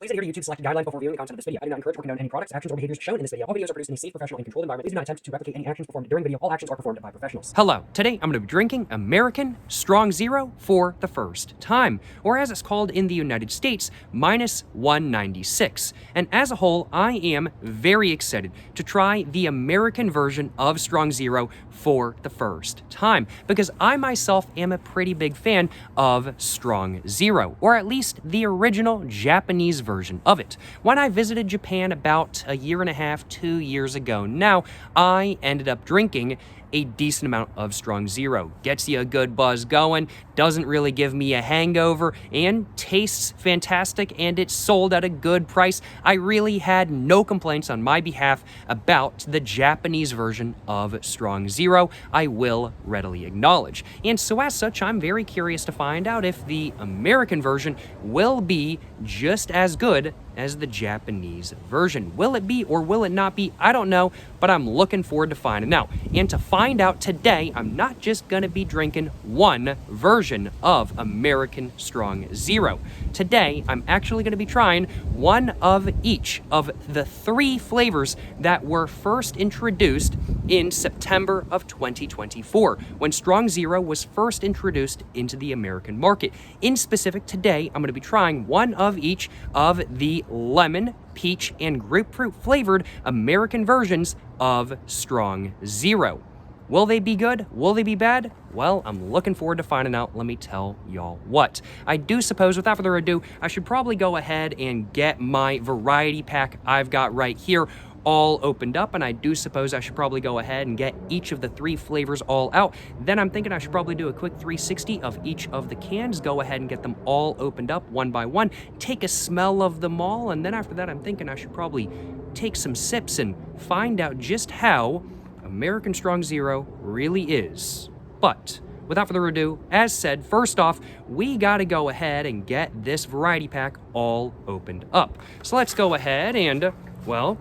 Please adhere to YouTube selected guidelines before viewing the content of this video. I do not encourage or condone any products, actions, or behaviors shown in this video. All videos are produced in a safe, professional, and controlled environment. Please do not attempt to replicate any actions performed during video. All actions are performed by professionals. Hello, today I'm going to be drinking American Strong Zero for the first time, or as it's called in the United States, minus 196. And as a whole, I am very excited to try the American version of Strong Zero for the first time, because I myself am a pretty big fan of Strong Zero, or at least the original Japanese version of it. When I visited Japan about a year and a half, 2 years ago now, I ended up drinking a decent amount of Strong Zero. Gets you a good buzz going, doesn't really give me a hangover, and tastes fantastic, and it's sold at a good price. I really had no complaints on my behalf about the Japanese version of Strong Zero, I will readily acknowledge. And so as such, I'm very curious to find out if the American version will be just as good as the Japanese version. Will it be or will it not be? I don't know, but I'm looking forward to finding out. And to find out today, I'm not just gonna be drinking one version of American Strong Zero. Today, I'm actually gonna be trying one of each of the 3 flavors that were first introduced in September of 2024, when Strong Zero was first introduced into the American market. In specific, today, I'm gonna be trying one of each of the lemon, peach, and grapefruit flavored American versions of Strong Zero. Will they be good? Will they be bad? Well, I'm looking forward to finding out. Let me tell y'all what. I do suppose, without further ado, I should probably go ahead and get my variety pack I've got right here all opened up, and I do suppose I should probably go ahead and get each of the 3 flavors all out. Then I'm thinking I should probably do a quick 360 of each of the cans, go ahead and get them all opened up one by one, take a smell of them all, and then after that I'm thinking I should probably take some sips and find out just how American Strong Zero really is. But without further ado, as said, first off, we gotta go ahead and get this variety pack all opened up. So let's go ahead and, well,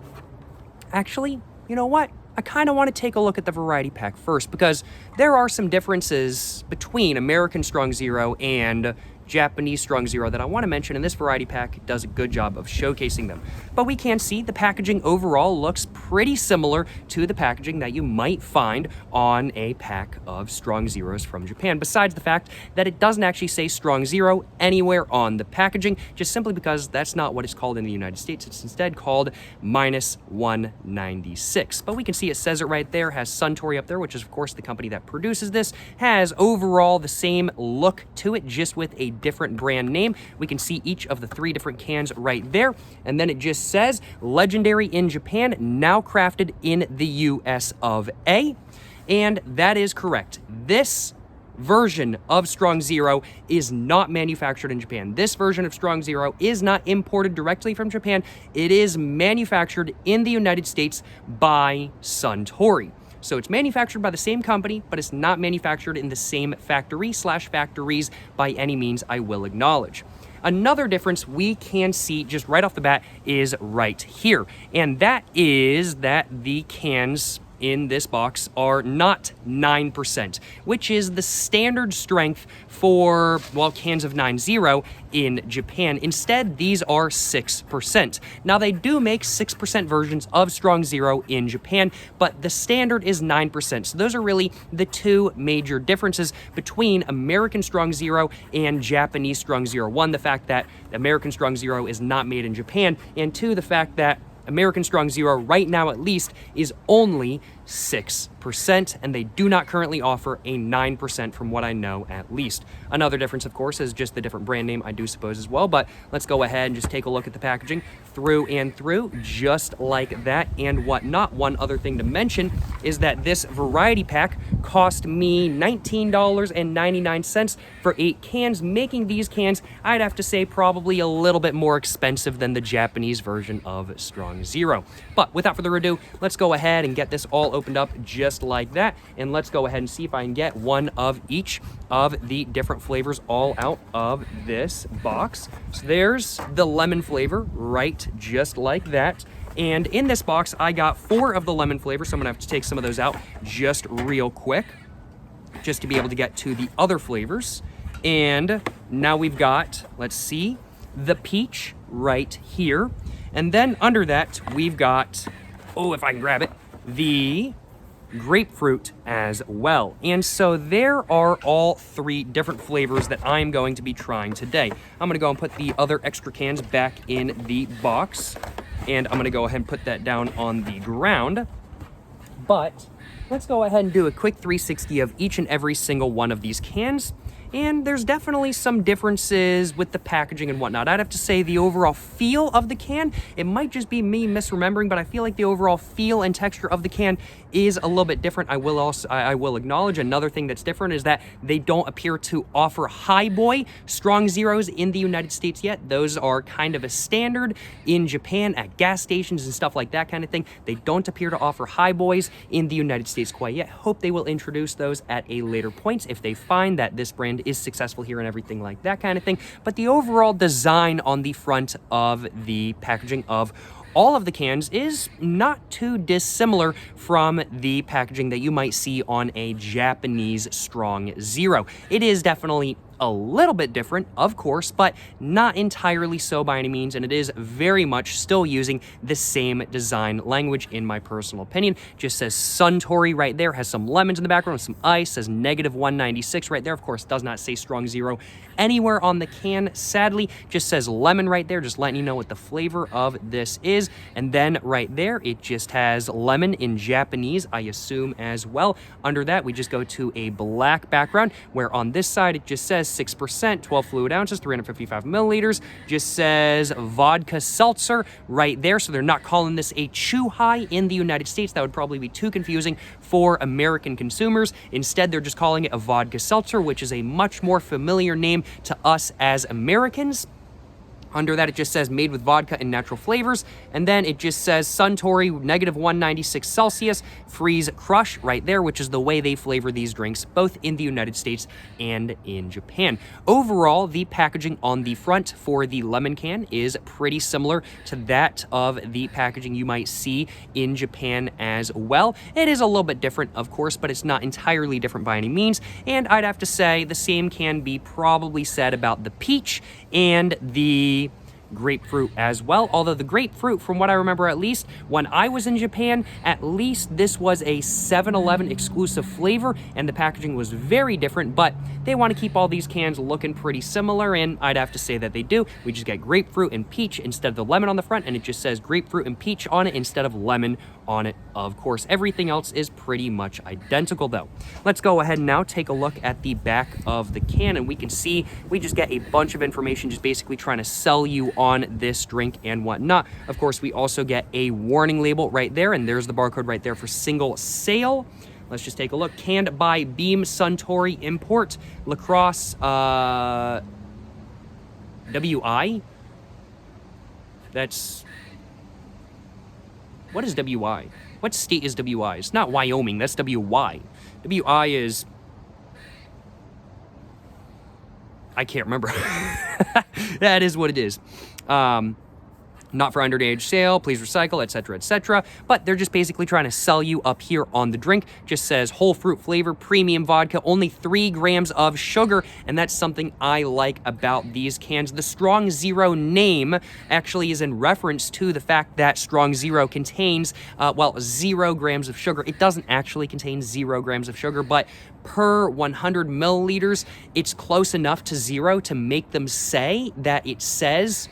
actually, you know what? I kind of want to take a look at the variety pack first, because there are some differences between American Strong Zero and Japanese Strong Zero that I want to mention, and this variety pack does a good job of showcasing them. But we can see the packaging overall looks pretty similar to the packaging that you might find on a pack of Strong Zeros from Japan, besides the fact that it doesn't actually say Strong Zero anywhere on the packaging, just simply because that's not what it's called in the United States. It's instead called minus 196. But we can see it says it right there, has Suntory up there, which is of course the company that produces this, has overall the same look to it, just with a different brand name. We can see each of the 3 different cans right there, and then it just says legendary in Japan, now crafted in the US of A. And that is correct. This version of Strong Zero is not manufactured in Japan. This version of Strong Zero is not imported directly from Japan. It is manufactured in the United States by Suntory. So it's manufactured by the same company, but it's not manufactured in the same factory/factories by any means, I will acknowledge. Another difference we can see just right off the bat is right here, and that is that the cans in this box are not 9%, which is the standard strength for, well, cans of 9-0 in Japan. Instead, these are 6%. Now, they do make 6% versions of Strong Zero in Japan, but the standard is 9%. So those are really the 2 major differences between American Strong Zero and Japanese Strong Zero. 1, the fact that American Strong Zero is not made in Japan, and 2, the fact that American Strong Zero, right now at least, is only 6%, and they do not currently offer a 9% from what I know at least. Another difference, of course, is just the different brand name, I do suppose, as well, but let's go ahead and just take a look at the packaging through and through, just like that and whatnot. One other thing to mention is that this variety pack cost me $19.99 for 8 cans, making these cans, I'd have to say, probably a little bit more expensive than the Japanese version of Strong Zero. But without further ado, let's go ahead and get this all opened up just like that, and let's go ahead and see if I can get one of each of the different flavors all out of this box. So there's the lemon flavor, right, just like that. And in this box, I got 4 of the lemon flavors, so I'm gonna have to take some of those out just real quick, just to be able to get to the other flavors. And now we've got, let's see, the peach right here. And then under that, we've got, oh, if I can grab it, the grapefruit as well. And so there are all 3 different flavors that I'm going to be trying today. I'm going to go and put the other extra cans back in the box, and I'm going to go ahead and put that down on the ground. But let's go ahead and do a quick 360 of each and every single one of these cans. And there's definitely some differences with the packaging and whatnot. I'd have to say the overall feel of the can, it might just be me misremembering, but I feel like the overall feel and texture of the can is a little bit different. I will acknowledge another thing that's different is that they don't appear to offer Highboy Strong Zeros in the United States yet. Those are kind of a standard in Japan at gas stations and stuff like that kind of thing. They don't appear to offer Highboys in the United States quite yet. Hope they will introduce those at a later point if they find that this brand is successful here and everything like that kind of thing. But the overall design on the front of the packaging of all of the cans is not too dissimilar from the packaging that you might see on a Japanese Strong Zero. It is definitely a little bit different, of course, but not entirely so by any means, and it is very much still using the same design language in my personal opinion. Just says Suntory right there, has some lemons in the background with some ice, says -196 right there. Of course, does not say Strong Zero anywhere on the can, sadly. Just says lemon right there, just letting you know what the flavor of this is. And then right there, it just has lemon in Japanese, I assume, as well. Under that, we just go to a black background, where on this side, it just says 6%, 12 fluid ounces, 355 milliliters. Just says Vodka Seltzer right there. So they're not calling this a Chūhai in the United States. That would probably be too confusing for American consumers. Instead, they're just calling it a Vodka Seltzer, which is a much more familiar name to us as Americans. Under that, it just says made with vodka and natural flavors. And then it just says Suntory, -196 Celsius, freeze crush right there, which is the way they flavor these drinks, both in the United States and in Japan. Overall, the packaging on the front for the lemon can is pretty similar to that of the packaging you might see in Japan as well. It is a little bit different, of course, but it's not entirely different by any means. And I'd have to say the same can be probably said about the peach and the grapefruit as well. Although the grapefruit, from what I remember at least, when I was in Japan, at least this was a 7-Eleven exclusive flavor, and the packaging was very different, but they want to keep all these cans looking pretty similar, and I'd have to say that they do. We just get grapefruit and peach instead of the lemon on the front, and it just says grapefruit and peach on it instead of lemon on it, of course. Everything else is pretty much identical, though. Let's go ahead and now take a look at the back of the can, and we can see we just get a bunch of information just basically trying to sell you on this drink and whatnot. Of course, we also get a warning label right there, and there's the barcode right there for single sale. Let's just take a look. Canned by Beam Suntory Import, Lacrosse, WI? That's... What is WI? What state is WI? It's not Wyoming, that's WY. WI is... I can't remember. That is what it is. Not for underage sale, please recycle, etc., etc. But they're just basically trying to sell you up here on the drink. Just says whole fruit flavor, premium vodka, only 3 grams of sugar, and that's something I like about these cans. The Strong Zero name actually is in reference to the fact that Strong Zero contains, 0 grams of sugar. It doesn't actually contain 0 grams of sugar, but per 100 milliliters, it's close enough to 0 to make them say that it says...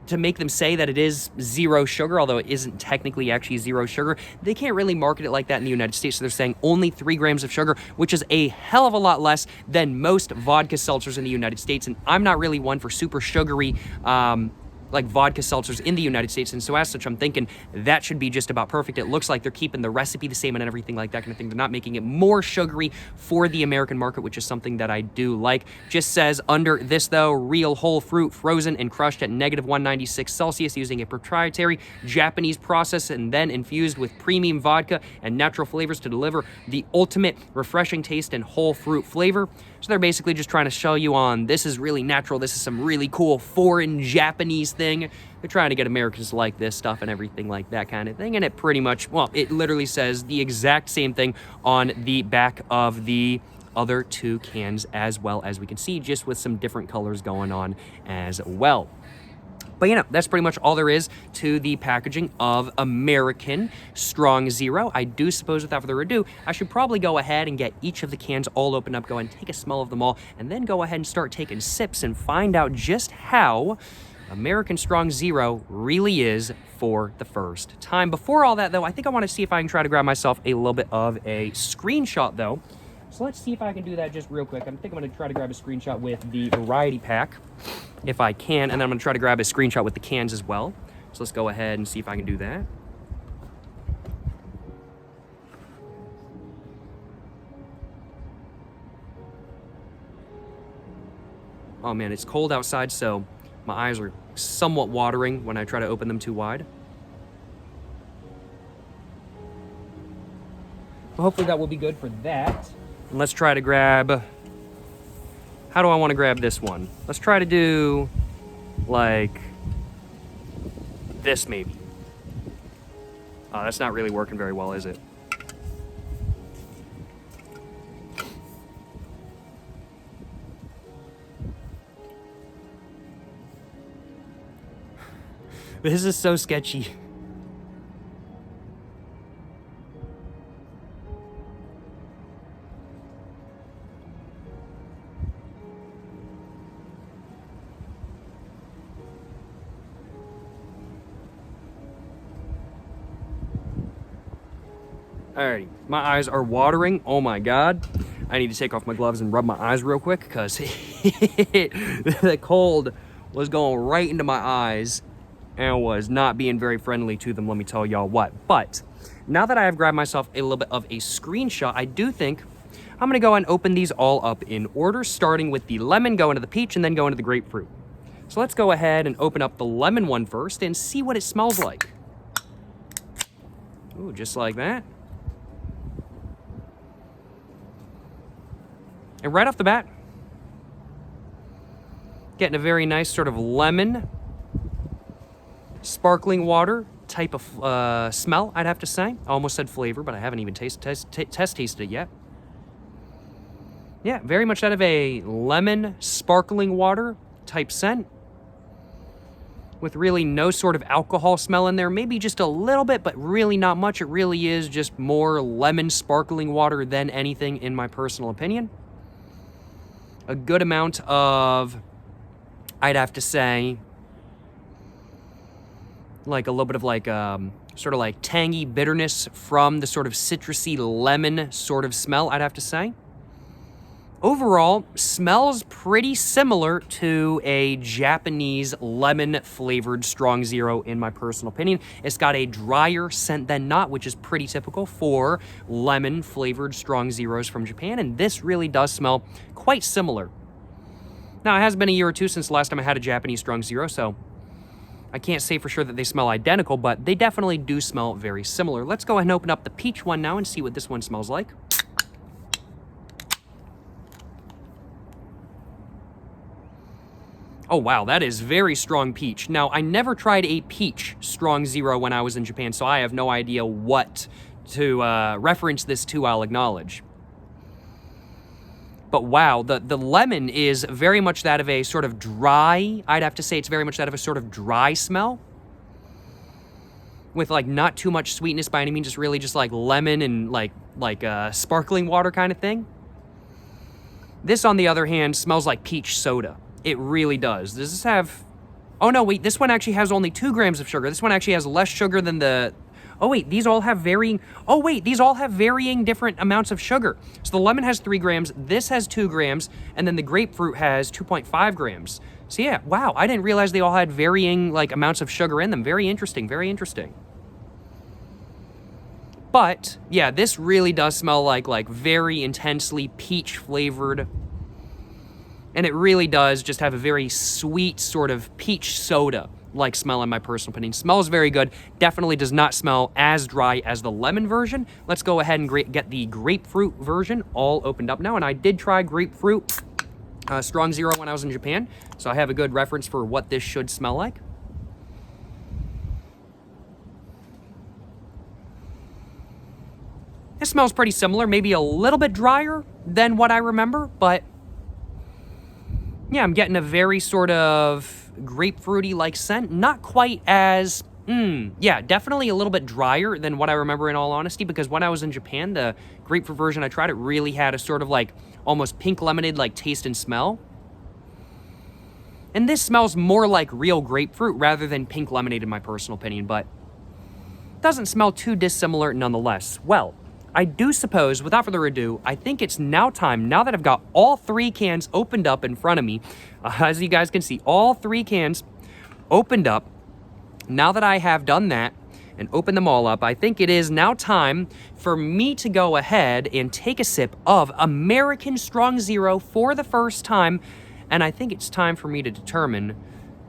to make them say that it is 0 sugar, although it isn't technically actually 0 sugar. They can't really market it like that in the United States, so they're saying only 3 grams of sugar, which is a hell of a lot less than most vodka seltzers in the United States, and I'm not really one for super sugary like vodka seltzers in the United States, and so as such, I'm thinking that should be just about perfect. It looks like they're keeping the recipe the same and everything like that kind of thing. They're not making it more sugary for the American market, which is something that I do like. Just says under this, though, real whole fruit, frozen and crushed at -196 Celsius using a proprietary Japanese process and then infused with premium vodka and natural flavors to deliver the ultimate refreshing taste and whole fruit flavor. So they're basically just trying to show you on, this is really natural, this is some really cool foreign Japanese thing. They're trying to get Americans to like this stuff and everything like that kind of thing. And it pretty much, well, it literally says the exact same thing on the back of the other 2 cans as well, as we can see, just with some different colors going on as well. But that's pretty much all there is to the packaging of American Strong Zero. I do suppose without further ado, I should probably go ahead and get each of the cans all opened up, go ahead and take a smell of them all, and then go ahead and start taking sips and find out just how American Strong Zero really is for the first time. Before all that, though, I think I want to see if I can try to grab myself a little bit of a screenshot, though. So let's see if I can do that just real quick. I think I'm going to try to grab a screenshot with the variety pack, if I can, and then I'm going to try to grab a screenshot with the cans as well. So let's go ahead and see if I can do that. Oh man, it's cold outside, so my eyes are somewhat watering when I try to open them too wide. But hopefully that will be good for that. And let's try to grab, how do I want to grab this one? Let's try to do, like, this maybe. Oh, that's not really working very well, is it? This is so sketchy. Alrighty, my eyes are watering. Oh my god. I need to take off my gloves and rub my eyes real quick because the cold was going right into my eyes and was not being very friendly to them, let me tell y'all what. But now that I have grabbed myself a little bit of a screenshot, I do think I'm going to go and open these all up in order, starting with the lemon, go into the peach, and then go into the grapefruit. So let's go ahead and open up the lemon one first and see what it smells like. Ooh, just like that. And right off the bat, getting a very nice sort of lemon, sparkling water type of smell, I'd have to say. I almost said flavor, but I haven't even tasted it yet. Yeah, very much out of a lemon, sparkling water type scent, with really no sort of alcohol smell in there. Maybe just a little bit, but really not much. It really is just more lemon, sparkling water than anything, in my personal opinion. A good amount of, I'd have to say, like a little bit of like sort of like tangy bitterness from the sort of citrusy lemon sort of smell, I'd have to say. Overall, smells pretty similar to a Japanese lemon-flavored Strong Zero, in my personal opinion. It's got a drier scent than not, which is pretty typical for lemon-flavored Strong Zeros from Japan, and this really does smell quite similar. Now, it has been a year or two since the last time I had a Japanese Strong Zero, so I can't say for sure that they smell identical, but they definitely do smell very similar. Let's go ahead and open up the peach one now and see what this one smells like. Oh wow, that is very strong peach. Now, I never tried a peach Strong Zero when I was in Japan, so I have no idea what to reference this to, I'll acknowledge. But wow, the lemon is very much that of a sort of dry, I'd have to say it's very much that of a sort of dry smell, with like not too much sweetness by any means, just really just like lemon and like sparkling water kind of thing. This, on the other hand, smells like peach soda. It really does. Does this have... Oh, no, wait. This one actually has only 2 grams of sugar. This one actually has less sugar than the... Oh, wait. These all have varying... Oh, wait. These all have varying different amounts of sugar. So the lemon has 3 grams. This has 2 grams. And then the grapefruit has 2.5 grams. So, yeah. Wow. I didn't realize they all had varying, like, amounts of sugar in them. Very interesting. Very interesting. But, yeah, this really does smell like very intensely peach-flavored... And it really does just have a very sweet sort of peach soda-like smell, in my personal opinion. Smells very good. Definitely does not smell as dry as the lemon version. Let's go ahead and get the grapefruit version all opened up now. And I did try grapefruit Strong Zero when I was in Japan, so I have a good reference for what this should smell like. It smells pretty similar, maybe a little bit drier than what I remember, but... yeah, I'm getting a very sort of grapefruity-like scent. Not quite as, yeah, definitely a little bit drier than what I remember in all honesty, because when I was in Japan, the grapefruit version I tried, it really had a sort of like almost pink lemonade-like taste and smell. And this smells more like real grapefruit rather than pink lemonade in my personal opinion, but doesn't smell too dissimilar nonetheless. Well, I do suppose, without further ado, I think it's now time, now that I've got all 3 cans opened up in front of me, as you guys can see, all 3 cans opened up. Now that I have done that and opened them all up, I think it is now time for me to go ahead and take a sip of American Strong Zero for the first time, and I think it's time for me to determine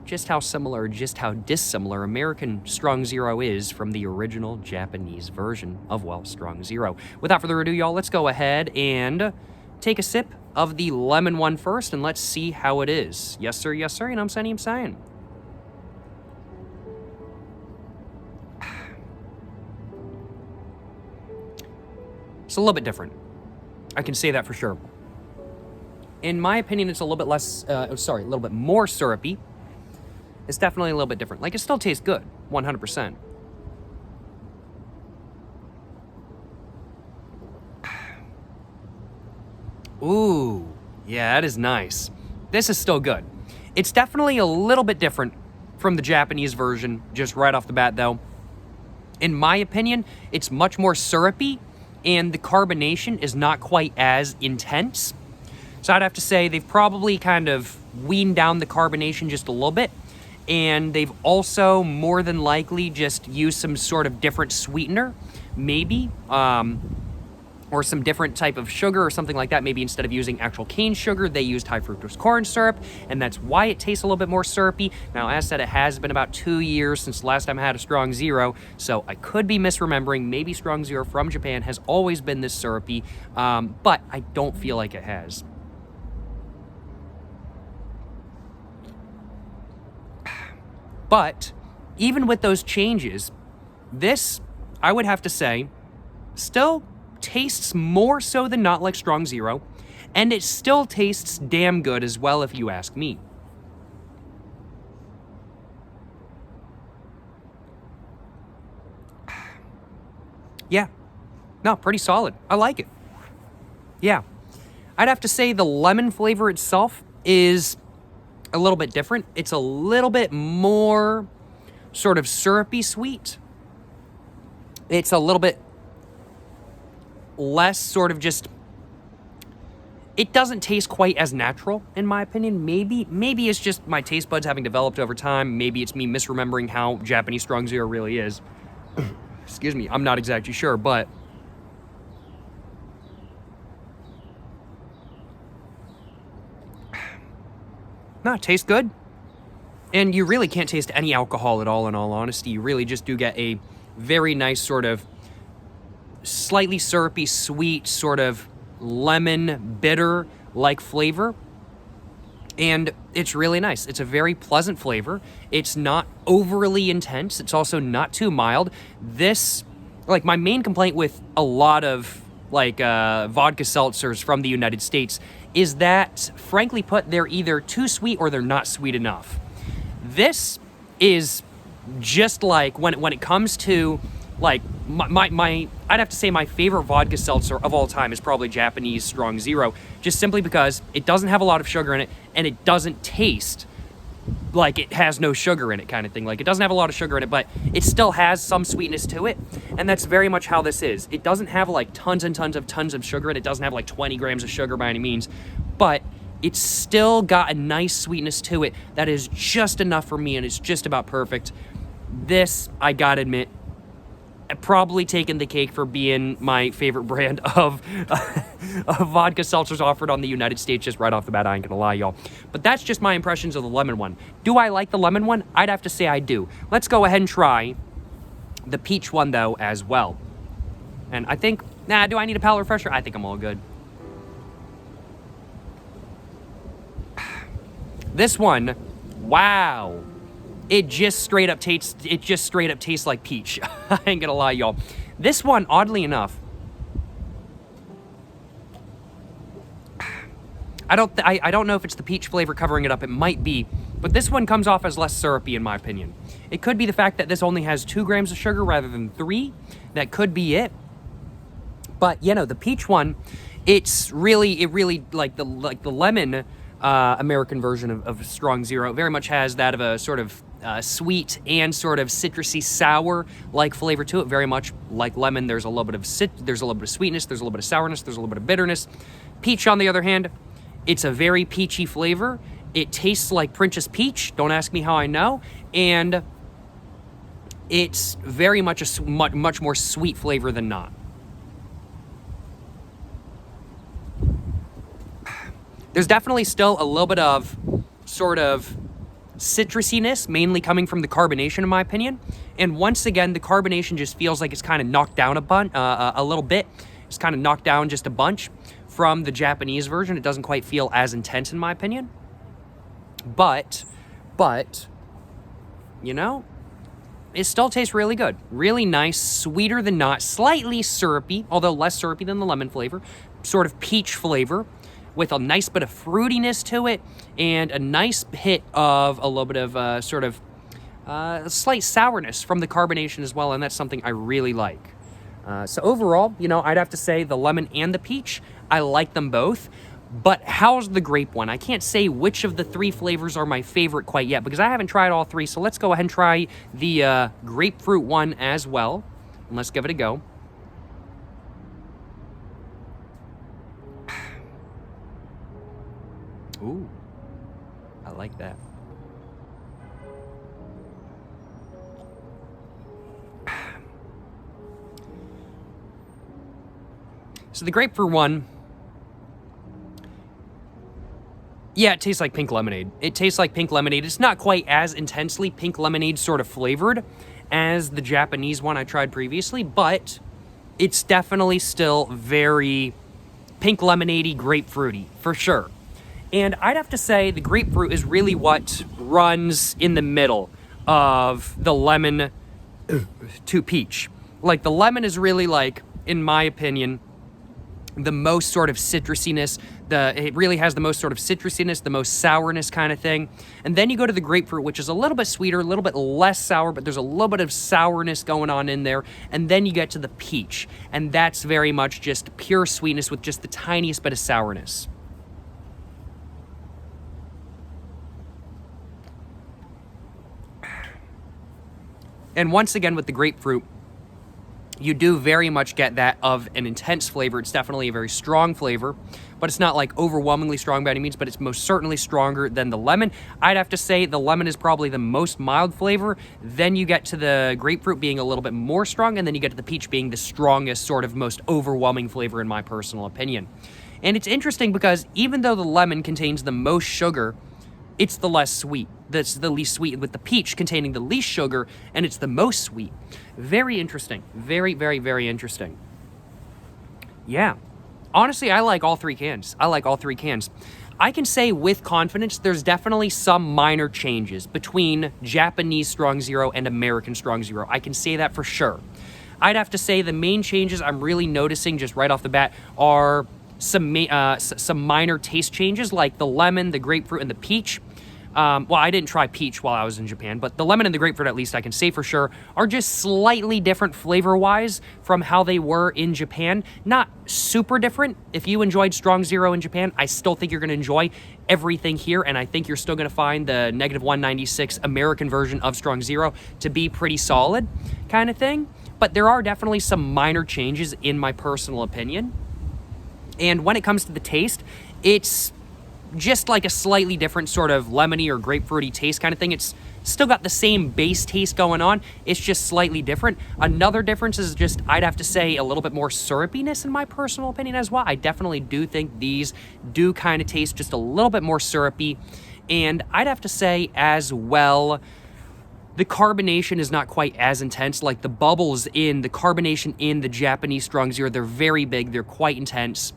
just how similar, just how dissimilar American Strong Zero is from the original Japanese version of, well, Strong Zero. Without further ado, y'all, let's go ahead and take a sip of the lemon one first, and let's see how it is. Yes, sir, you know what I'm saying? It's a little bit different. I can say that for sure. In my opinion, it's a little bit less, a little bit more syrupy. It's definitely a little bit different. Like, it still tastes good, 100%. Ooh, yeah, that is nice. This is still good. It's definitely a little bit different from the Japanese version, just right off the bat, though. In my opinion, it's much more syrupy, and the carbonation is not quite as intense. So I'd have to say they've probably kind of weaned down the carbonation just a little bit, and they've also more than likely just used some sort of different sweetener, maybe, or some different type of sugar or something like that. Maybe instead of using actual cane sugar, they used high fructose corn syrup, and that's why it tastes a little bit more syrupy. Now, as said, it has been about 2 years since the last time I had a Strong Zero, so I could be misremembering. Maybe Strong Zero from Japan has always been this syrupy, but I don't feel like it has. But even with those changes, this, I would have to say, still tastes more so than not like Strong Zero, and it still tastes damn good as well, if you ask me. Yeah. No, pretty solid. I like it. Yeah. I'd have to say the lemon flavor itself is a little bit different. It's a little bit more sort of syrupy sweet. It's a little bit less sort of just, it doesn't taste quite as natural, in my opinion. Maybe it's just my taste buds having developed over time. Maybe it's me misremembering how Japanese Strong Zero really is. Excuse me, I'm not exactly sure, but no, it tastes good. And you really can't taste any alcohol at all, in all honesty. You really just do get a very nice sort of slightly syrupy, sweet, sort of lemon, bitter-like flavor. And it's really nice. It's a very pleasant flavor. It's not overly intense. It's also not too mild. This, like, my main complaint with a lot of, like, vodka seltzers from the United States is that, frankly put, they're either too sweet or they're not sweet enough. This is just like, when it comes to, like, I'd have to say my favorite vodka seltzer of all time is probably Japanese Strong Zero, just simply because it doesn't have a lot of sugar in it, and it doesn't taste like it has no sugar in it, kind of thing. Like, it doesn't have a lot of sugar in it, but it still has some sweetness to it, and that's very much how this is. It doesn't have, like, tons and tons of sugar in it. It doesn't have, like, 20 grams of sugar by any means, but it's still got a nice sweetness to it that is just enough for me, and it's just about perfect. This, I gotta admit, probably taken the cake for being my favorite brand of vodka seltzers offered on the United States just right off the bat. I ain't gonna lie, y'all. But that's just my impressions of the lemon one. Do I like the lemon one? I'd have to say I do. Let's go ahead and try the peach one, though, as well. And I think, do I need a palate refresher? I think I'm all good. This one, wow. It just straight up tastes like peach. I ain't gonna lie, y'all. This one, oddly enough, I don't know if it's the peach flavor covering it up. It might be, but this one comes off as less syrupy in my opinion. It could be the fact that this only has 2 grams of sugar rather than 3. That could be it. But, you know, the peach one, it really, like the lemon American version of Strong Zero very much has that of a sort of sweet and sort of citrusy sour-like flavor to it. Very much like lemon, there's a little bit of sweetness, there's a little bit of sourness, there's a little bit of bitterness. Peach, on the other hand, it's a very peachy flavor. It tastes like Princess Peach. Don't ask me how I know. And it's very much a much more sweet flavor than not. There's definitely still a little bit of sort of citrusiness, mainly coming from the carbonation, in my opinion. And once again, the carbonation just feels like it's kind of knocked down a little bit. It's kind of knocked down just a bunch from the Japanese version. It doesn't quite feel as intense, in my opinion. But, you know, it still tastes really good. Really nice, sweeter than not, slightly syrupy, although less syrupy than the lemon flavor, sort of peach flavor, with a nice bit of fruitiness to it, and a nice hit of a little bit of sort of slight sourness from the carbonation as well, and that's something I really like. So overall, you know, I'd have to say the lemon and the peach, I like them both. But how's the grape one? I can't say which of the 3 flavors are my favorite quite yet, because I haven't tried all 3, so let's go ahead and try the grapefruit one as well, and let's give it a go. Ooh, I like that. So the grapefruit one, yeah, it tastes like pink lemonade. It tastes like pink lemonade. It's not quite as intensely pink lemonade sort of flavored as the Japanese one I tried previously, but it's definitely still very pink lemonade-y, grapefruity, for sure. And I'd have to say the grapefruit is really what runs in the middle of the lemon to peach. Like, the lemon is really, like, in my opinion, the most sort of citrusiness. It really has the most sort of citrusiness, the most sourness kind of thing. And then you go to the grapefruit, which is a little bit sweeter, a little bit less sour, but there's a little bit of sourness going on in there. And then you get to the peach, and that's very much just pure sweetness with just the tiniest bit of sourness. And once again, with the grapefruit, you do very much get that of an intense flavor. It's definitely a very strong flavor, but it's not like overwhelmingly strong by any means, but it's most certainly stronger than the lemon. I'd have to say the lemon is probably the most mild flavor. Then you get to the grapefruit being a little bit more strong, and then you get to the peach being the strongest, sort of most overwhelming flavor in my personal opinion. And it's interesting because even though the lemon contains the most sugar, it's the less sweet. That's the least sweet, with the peach containing the least sugar, and it's the most sweet. Very interesting. Very, very, very interesting. Yeah. Honestly, I like all 3 cans. I can say with confidence there's definitely some minor changes between Japanese Strong Zero and American Strong Zero. I can say that for sure. I'd have to say the main changes I'm really noticing just right off the bat are some minor taste changes, like the lemon, the grapefruit, and the peach. Well, I didn't try peach while I was in Japan, but the lemon and the grapefruit, at least I can say for sure, are just slightly different flavor-wise from how they were in Japan. Not super different. If you enjoyed Strong Zero in Japan, I still think you're going to enjoy everything here, and I think you're still going to find the -196 American version of Strong Zero to be pretty solid kind of thing. But there are definitely some minor changes in my personal opinion. And when it comes to the taste, it's just like a slightly different sort of lemony or grapefruity taste kind of thing. It's still got the same base taste going on. It's just slightly different. Another difference is just, I'd have to say, a little bit more syrupiness in my personal opinion as well. I definitely do think these do kind of taste just a little bit more syrupy. And I'd have to say as well, the carbonation is not quite as intense. Like the bubbles in the carbonation in the Japanese Strong Zero, they're very big. They're quite intense.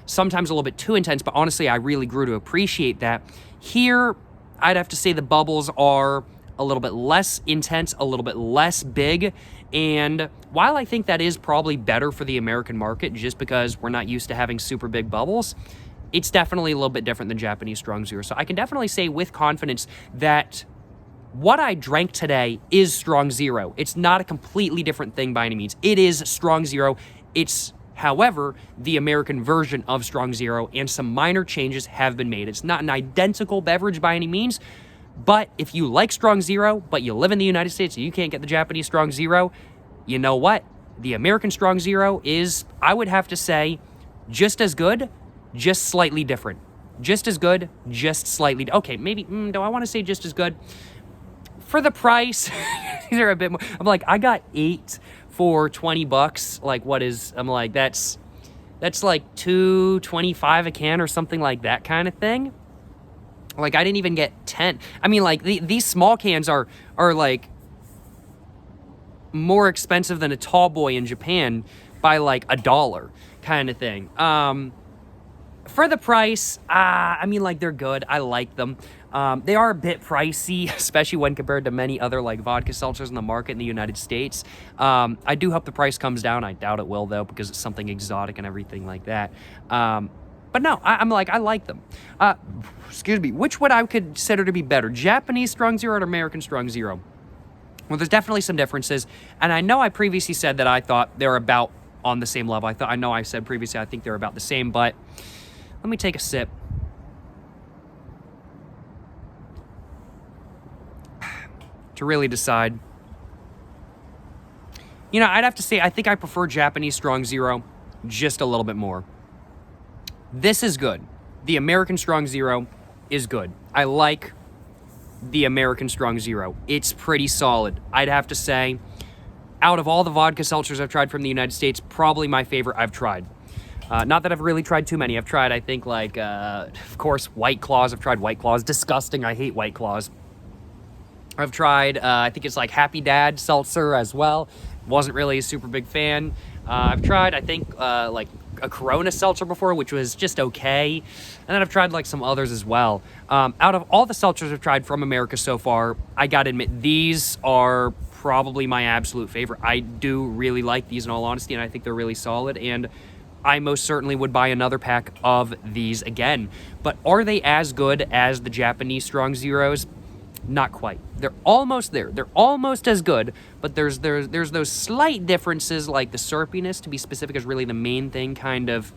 Sometimes a little bit too intense, but honestly, I really grew to appreciate that. Here, I'd have to say the bubbles are a little bit less intense, a little bit less big, and while I think that is probably better for the American market, just because we're not used to having super big bubbles, it's definitely a little bit different than Japanese Strong Zero. So I can definitely say with confidence that what I drank today is Strong Zero. It's not a completely different thing by any means. It is Strong Zero. It's, however, the American version of Strong Zero, and some minor changes have been made. It's not an identical beverage by any means, but if you like Strong Zero, but you live in the United States and you can't get the Japanese Strong Zero, you know what? The American Strong Zero is, I would have to say, just as good, just slightly different. Just as good, just slightly... Okay, maybe... do I want to say just as good? For the price, these are a bit more... I'm like, I got 8 for $20. Like, what is... I'm like, that's like $2.25 a can or something like that kind of thing. Like, I didn't even get 10. I mean, like, these small cans are like more expensive than a tall boy in Japan by like $1 kind of thing. For the price, I mean, like, they're good. I like them. They are a bit pricey, especially when compared to many other, like, vodka seltzers in the market in the United States. I do hope the price comes down. I doubt it will, though, because it's something exotic and everything like that. But no, I'm like, I like them. Excuse me. Which would I consider to be better, Japanese Strong Zero or American Strong Zero? Well, there's definitely some differences. And I know I previously said that I thought they were about on the same level. I know I said previously I think they're about the same, but let me take a sip. To really decide. You know, I'd have to say I think I prefer Japanese Strong Zero just a little bit more. This is good. The American Strong Zero is good. I like the American Strong Zero. It's pretty solid. I'd have to say, out of all the vodka seltzers I've tried from the United States, probably my favorite I've tried. Not that I've really tried too many. I've tried, I think, like, of course, White Claws. I've tried White Claws. Disgusting. I hate White Claws. I've tried, I think it's like Happy Dad Seltzer as well. Wasn't really a super big fan. I've tried, I think, like a Corona Seltzer before, which was just okay. And then I've tried like some others as well. Out of all the seltzers I've tried from America so far, I gotta admit, these are probably my absolute favorite. I do really like these in all honesty, and I think they're really solid. And I most certainly would buy another pack of these again. But are they as good as the Japanese Strong Zeros? Not quite. They're almost there. They're almost as good, but there's those slight differences, like the syrupiness, to be specific, is really the main thing kind of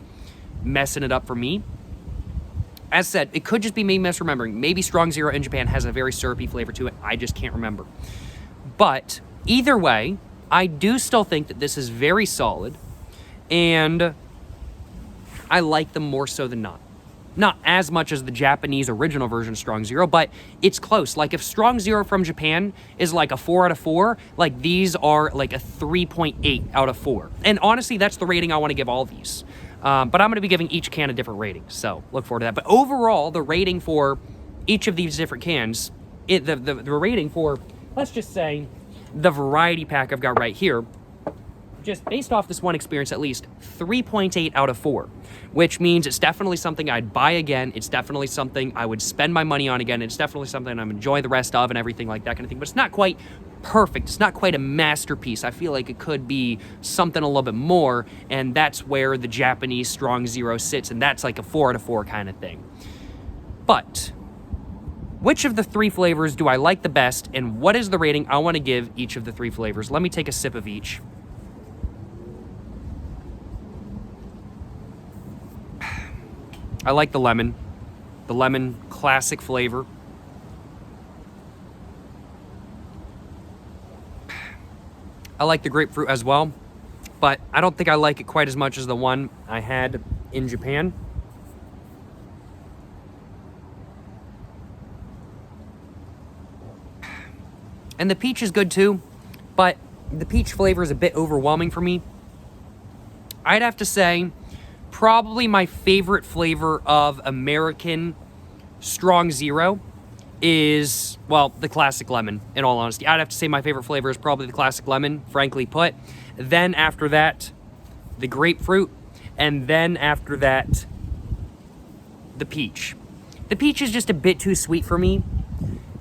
messing it up for me. As said, it could just be me misremembering. Maybe Strong Zero in Japan has a very syrupy flavor to it. I just can't remember. But either way, I do still think that this is very solid, and I like them more so than not. Not as much as the Japanese original version of Strong Zero, but it's close. Like, if Strong Zero from Japan is like a 4 out of 4, like, these are like a 3.8 out of 4. And honestly, that's the rating I want to give all these. But I'm going to be giving each can a different rating, so look forward to that. But overall, the rating for each of these different cans, the rating for, let's just say, the variety pack I've got right here, just based off this one experience at least, 3.8 out of 4, which means it's definitely something I'd buy again. It's definitely something I would spend my money on again. It's definitely something I'm enjoy the rest of and everything like that kind of thing. But it's not quite perfect. It's not quite a masterpiece. I feel like it could be something a little bit more, and that's where the Japanese Strong Zero sits, and that's like a 4 out of 4 kind of thing. But which of the 3 flavors do I like the best, and what is the rating I want to give each of the 3 flavors? Let me take a sip of each. I like the lemon classic flavor. I like the grapefruit as well, but I don't think I like it quite as much as the one I had in Japan. And the peach is good too, but the peach flavor is a bit overwhelming for me. I'd have to say, probably my favorite flavor of American Strong Zero is, well, the classic lemon, in all honesty. I'd have to say my favorite flavor is probably the classic lemon, frankly put. Then after that, the grapefruit. And then after that, the peach. The peach is just a bit too sweet for me.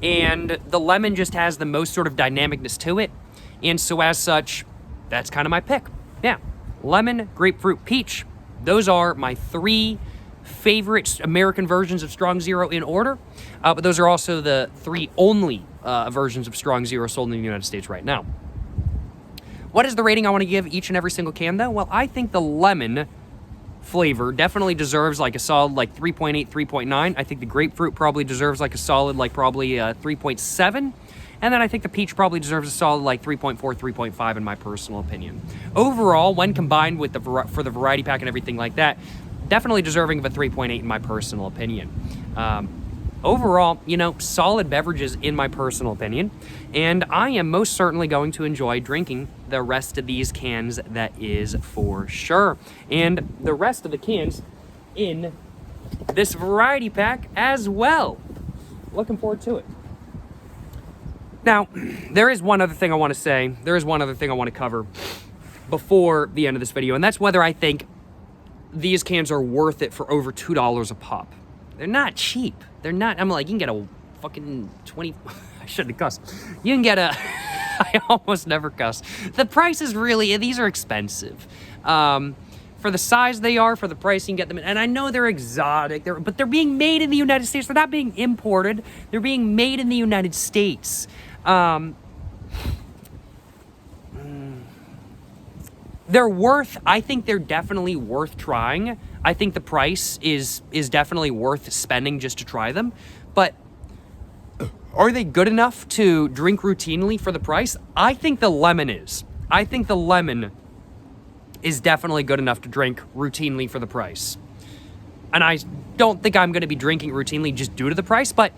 And the lemon just has the most sort of dynamicness to it. And so as such, that's kind of my pick. Yeah, lemon, grapefruit, peach. Those are my 3 favorite American versions of Strong Zero in order, but those are also the 3 only versions of Strong Zero sold in the United States right now. What is the rating I want to give each and every single can, though? Well, I think the lemon flavor definitely deserves like a solid like 3.8, 3.9. I think the grapefruit probably deserves like a solid like probably 3.7. And then I think the peach probably deserves a solid like 3.4, 3.5 in my personal opinion. Overall, when combined with for the variety pack and everything like that, definitely deserving of a 3.8 in my personal opinion. Overall, you know, solid beverages in my personal opinion. And I am most certainly going to enjoy drinking the rest of these cans, that is for sure. And the rest of the cans in this variety pack as well. Looking forward to it. Now, there is one other thing I want to say. There is one other thing I want to cover before the end of this video, and that's whether I think these cans are worth it for over $2 a pop. They're not cheap. They're not. I'm like, you can get a fucking 20. I shouldn't have cussed. You can get a. I almost never cuss. The price is really. These are expensive. For the size they are, for the price you can get them in. And I know they're exotic, but they're being made in the United States. They're not being imported. They're being made in the United States. They're worth, I think they're definitely worth trying. I think the price is definitely worth spending just to try them. But are they good enough to drink routinely for the price? I think the lemon is. I think the lemon is definitely good enough to drink routinely for the price. And I don't think I'm going to be drinking routinely just due to the price, but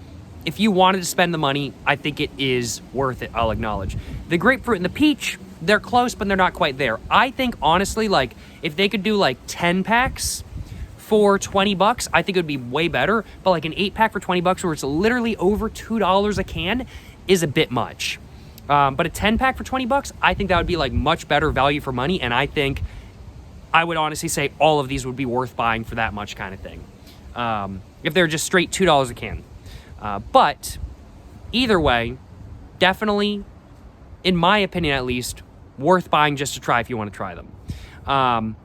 if you wanted to spend the money, I think it is worth it, I'll acknowledge. The grapefruit and the peach, they're close, but they're not quite there. I think, honestly, like, if they could do, like, 10 packs for 20 bucks, I think it would be way better. But, like, an 8-pack for 20 bucks where it's literally over $2 a can is a bit much. But a 10-pack for 20 bucks, I think that would be, like, much better value for money. And I think I would honestly say all of these would be worth buying for that much kind of thing. If they're just straight $2 a can. But either way, definitely, in my opinion at least, worth buying just to try if you want to try them.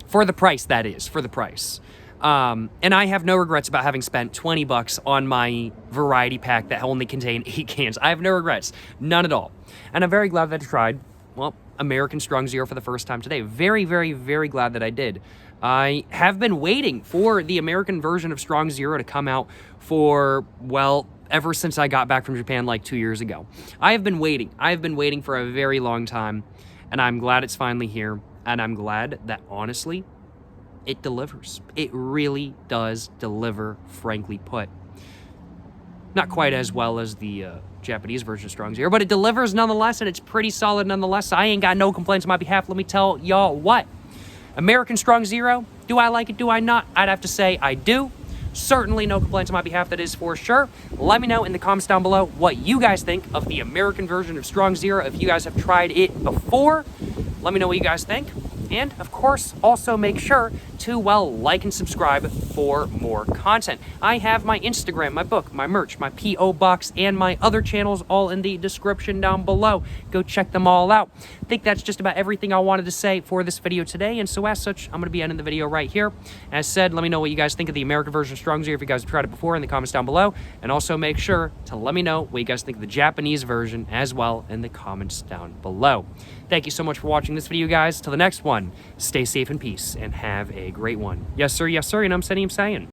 For the price, that is, for the price. And I have no regrets about having spent 20 bucks on my variety pack that only contained 8 cans. I have no regrets, none at all. And I'm very glad that I tried, well, American Strong Zero for the first time today. Very, very, very glad that I did. I have been waiting for the American version of Strong Zero to come out for, well, ever since I got back from Japan like 2 years ago. I have been waiting. I have been waiting for a very long time, and I'm glad it's finally here, and I'm glad that, honestly, it delivers. It really does deliver, frankly put. Not quite as well as the Japanese version of Strong Zero, but it delivers nonetheless, and it's pretty solid nonetheless. So I ain't got no complaints on my behalf. Let me tell y'all what. American Strong Zero, do I like it? Do I not? I'd have to say I do. Certainly no complaints on my behalf, that is for sure. Let me know in the comments down below what you guys think of the American version of Strong Zero. If you guys have tried it before, let me know what you guys think. And, of course, also make sure to, well, like and subscribe for more content. I have my Instagram, my book, my merch, my P.O. Box, and my other channels all in the description down below. Go check them all out. I think that's just about everything I wanted to say for this video today, and so as such, I'm going to be ending the video right here. As said, let me know what you guys think of the American version of Strong Zero if you guys have tried it before in the comments down below, and also make sure to let me know what you guys think of the Japanese version as well in the comments down below. Thank you so much for watching this video, guys. Till the next one, stay safe in peace and have a great one. Yes, sir, you know what I'm saying?